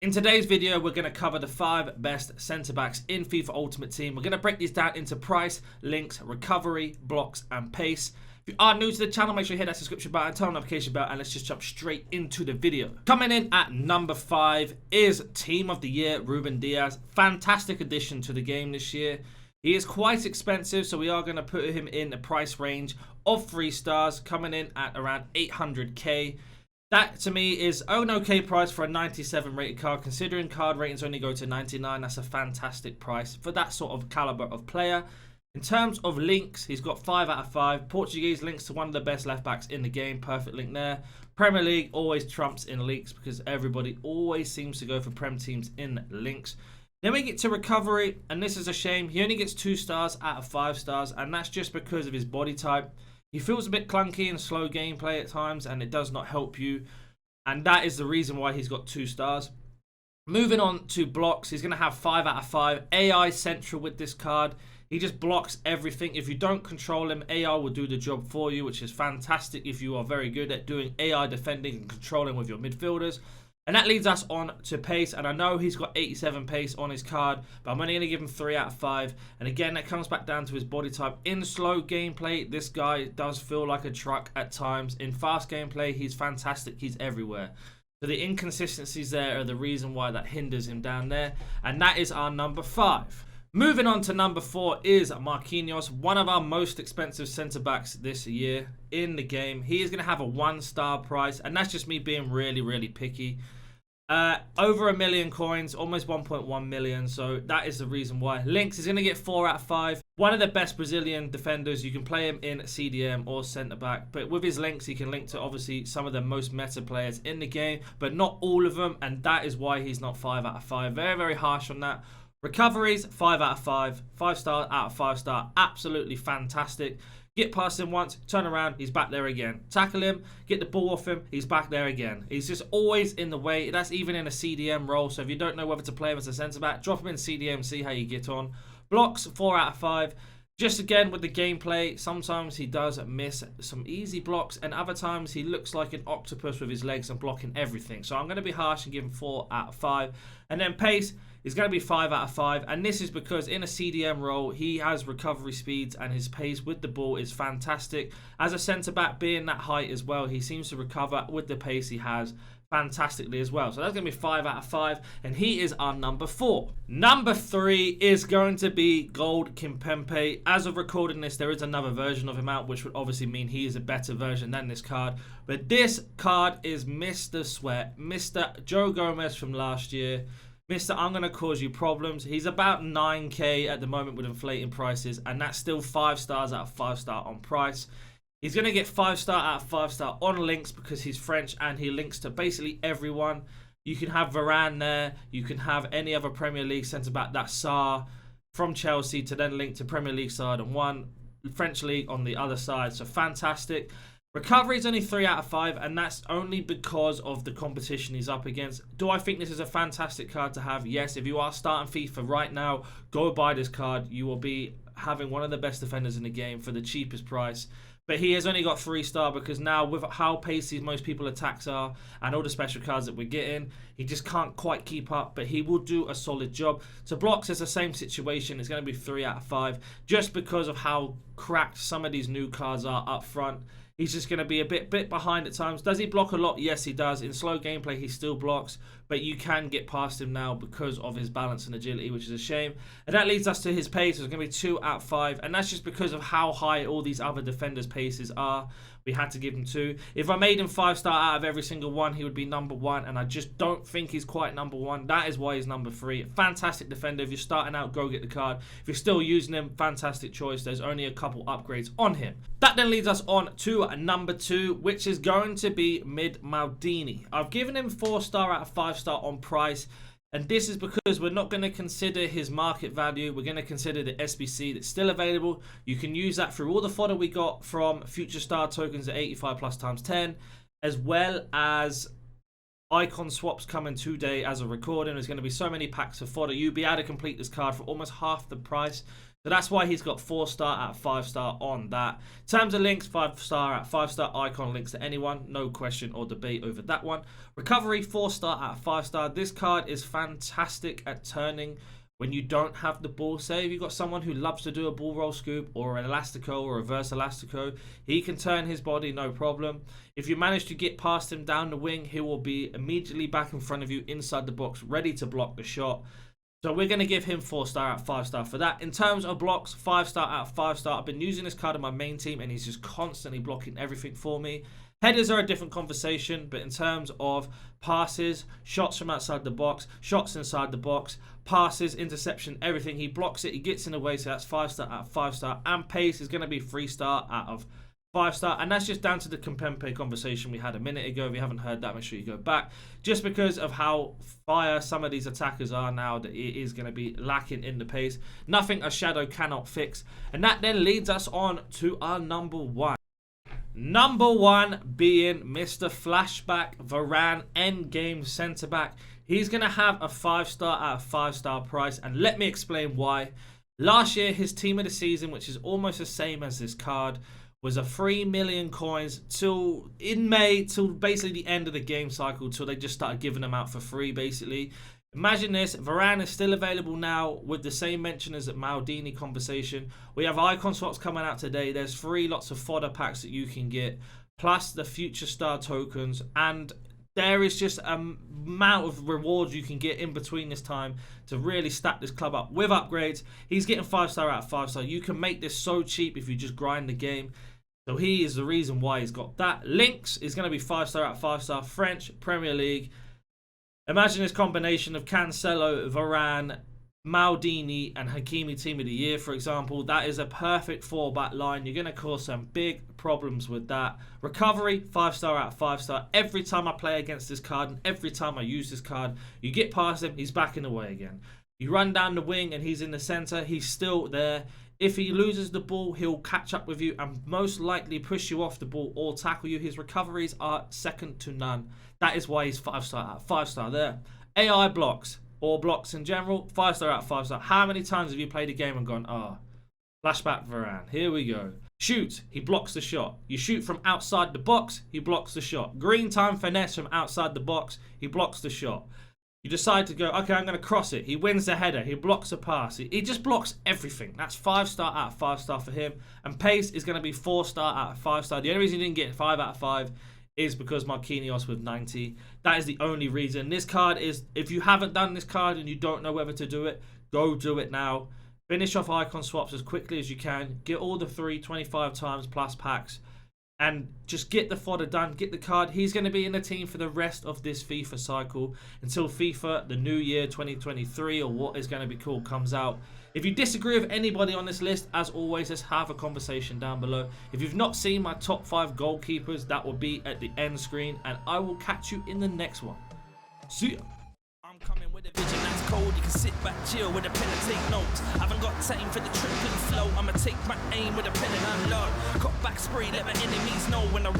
In today's video, we're going to cover the 5 best centre-backs in FIFA Ultimate Team. We're going to break these down into price, links, recovery, blocks, and pace. If you are new to the channel, make sure you hit that subscription button, turn on the notification bell, and let's just jump straight into the video. Coming in at number 5 is Team of the Year, Ruben Dias. Fantastic addition to the game this year. He is quite expensive, so we are going to put him in the price range of 3 stars, coming in at around 800k. That, to me, is an okay price for a 97 rated card. Considering card ratings only go to 99, that's a fantastic price for that sort of caliber of player. In terms of links, he's got 5 out of 5. Portuguese links to one of the best left backs in the game. Perfect link there. Premier League always trumps in links because everybody always seems to go for Prem teams in links. Then we get to recovery, and this is a shame. He only gets 2 stars out of 5 stars, and that's just because of his body type. He feels a bit clunky and slow gameplay at times, and it does not help you. And that is the reason why he's got 2 stars. Moving on to blocks, he's going to have 5 out of 5. AI central with this card. He just blocks everything. If you don't control him, AI will do the job for you, which is fantastic if you are very good at doing AI defending and controlling with your midfielders. And that leads us on to pace. And I know he's got 87 pace on his card, but I'm only going to give him 3 out of 5. And again, that comes back down to his body type. In slow gameplay, this guy does feel like a truck at times. In fast gameplay, he's fantastic. He's everywhere. So the inconsistencies there are the reason why that hinders him down there. And that is our number 5. Moving on to number 4 is Marquinhos, one of our most expensive centre-backs this year in the game. He is going to have a 1-star price, and that's just me being really picky. Over 1 million coins, almost 1.1 million, so that is the reason why. Links is going to get 4 out of 5. One of the best Brazilian defenders. You can play him in CDM or centre-back, but with his links, he can link to obviously some of the most meta players in the game, but not all of them, and that is why he's not 5 out of 5. Very harsh on that. Recoveries, 5 out of 5. 5 star out of 5 star. Absolutely fantastic. Get past him once, turn around, he's back there again. Tackle him, get the ball off him, he's back there again. He's just always in the way. That's even in a CDM role. So if you don't know whether to play him as a centre-back, drop him in CDM, see how you get on. Blocks, 4 out of 5. Just again with the gameplay, sometimes he does miss some easy blocks, and other times he looks like an octopus with his legs and blocking everything. So I'm going to be harsh and give him 4 out of 5. And then pace is going to be 5 out of 5. And this is because in a CDM role, he has recovery speeds and his pace with the ball is fantastic. As a centre-back being that height as well, he seems to recover with the pace he has fantastically as well. So that's going to be 5 out of 5, and he is our number 4. Number 3 is going to be Gold Kimpembe. As of recording this, there is another version of him out, which would obviously mean he is a better version than this card. But this card is Mr. Sweat, Mr. Joe Gomez from last year. Mr. I'm going to cause you problems. He's about 9k at the moment with inflating prices, and that's still 5 stars out of 5 star on price. He's going to get 5 star out of 5 star on links because he's French and he links to basically everyone. You can have Varane there. You can have any other Premier League centre-back. That's Sarr from Chelsea to then link to Premier League side and 1 French League on the other side. So fantastic. Recovery is only 3 out of 5, and that's only because of the competition he's up against. Do I think this is a fantastic card to have? Yes. If you are starting FIFA right now, go buy this card. You will be having one of the best defenders in the game for the cheapest price. But he has only got 3 star because now with how pacey most people attacks are and all the special cards that we're getting, he just can't quite keep up, but he will do a solid job. So blocks is the same situation. It's going to be 3 out of 5 just because of how cracked some of these new cards are up front. He's just going to be a bit behind at times. Does he block a lot? Yes, he does. In slow gameplay, he still blocks, but you can get past him now because of his balance and agility, which is a shame. And that leads us to his pace. It's going to be 2 out of 5, and that's just because of how high all these other defenders' paces are. We had to give him 2. If I made him 5 star out of every single one, he would be number 1, and I just don't think he's quite number 1. That is why he's number 3. Fantastic defender. If you're starting out, go get the card. If you're still using him, fantastic choice. There's only a couple upgrades on him. That then leads us on to number 2, which is going to be Maldini. I've given him 4 star out of 5 star on price. And this is because we're not going to consider his market value. We're going to consider the SBC that's still available. You can use that through all the fodder we got from Future Star tokens at 85 plus times 10, as well as icon swaps coming today as a recording. There's going to be so many packs of fodder. You'll be able to complete this card for almost half the price. So that's why he's got 4-star out of 5-star on that. In terms of links, 5-star out of 5-star. Icon links to anyone. No question or debate over that one. Recovery, 4-star out of 5-star. This card is fantastic at turning when you don't have the ball. Say if you've got someone who loves to do a ball roll scoop or an elastico or reverse elastico, he can turn his body, no problem. If you manage to get past him down the wing, he will be immediately back in front of you inside the box, ready to block the shot. So we're going to give him 4-star out of 5-star for that. In terms of blocks, 5-star out of 5-star. I've been using this card in my main team and he's just constantly blocking everything for me. Headers are a different conversation, but in terms of passes, shots from outside the box, shots inside the box, passes, interception, everything, he blocks it, he gets in the way, so that's 5-star out of 5-star. And pace is going to be 3-star out of 5-star, and that's just down to the Kimpembe conversation we had a minute ago. If you haven't heard that, make sure you go back. Just because of how fire some of these attackers are now, that it is going to be lacking in the pace. Nothing a shadow cannot fix. And that then leads us on to our number one. Number one being Mr. Flashback Varane, endgame centre-back. He's going to have a 5-star out of 5-star price, and let me explain why. Last year, his team of the season, which is almost the same as this card, was a 3 million coins till in May, till basically the end of the game cycle, till they just started giving them out for free, basically. Imagine this, Varane is still available now with the same mention as at Maldini conversation. We have icon swaps coming out today. There's free lots of fodder packs that you can get, plus the future star tokens, and there is just an amount of rewards you can get in between this time to really stack this club up with upgrades. He's getting 5-star out of 5-star. You can make this so cheap if you just grind the game. So he is the reason why he's got that. Links is going to be 5-star out of 5-star. French Premier League. Imagine this combination of Cancelo, Varane, Maldini and Hakimi team of the year, for example. That is a perfect 4-back line. You're going to cause some big problems with that. Recovery, 5-star out of 5-star. Every time I play against this card and every time I use this card, you get past him, he's backing away again. You run down the wing and he's in the centre, he's still there. If he loses the ball, he'll catch up with you and most likely push you off the ball or tackle you. His recoveries are second to none. That is why he's 5-star out of 5-star there. AI blocks, or blocks in general, 5-star out of 5-star. How many times have you played a game and gone, flashback Varane, here we go. Shoot, he blocks the shot. You shoot from outside the box, he blocks the shot. Green time finesse from outside the box, he blocks the shot. You decide to go, okay, I'm going to cross it. He wins the header. He blocks a pass. He just blocks everything. That's 5-star out of 5-star for him. And pace is going to be 4-star out of 5-star. The only reason he didn't get 5 out of 5 is because Marquinhos with 90. That is the only reason. This card is, if you haven't done this card and you don't know whether to do it, go do it now. Finish off icon swaps as quickly as you can. Get all the 25 times plus packs. And just get the fodder done, get the card. He's going to be in the team for the rest of this FIFA cycle until FIFA, the new year 2023, or what is going to be called, comes out. If you disagree with anybody on this list, as always, let's have a conversation down below. If you've not seen my top 5 goalkeepers, that will be at the end screen. And I will catch you in the next one. See ya. Coming with a vision that's cold, you can sit back, chill with a pen and take notes. Haven't got time for the tripping flow, I'ma take my aim with a pen and unload. Cut back spray, let my enemies know when I reach.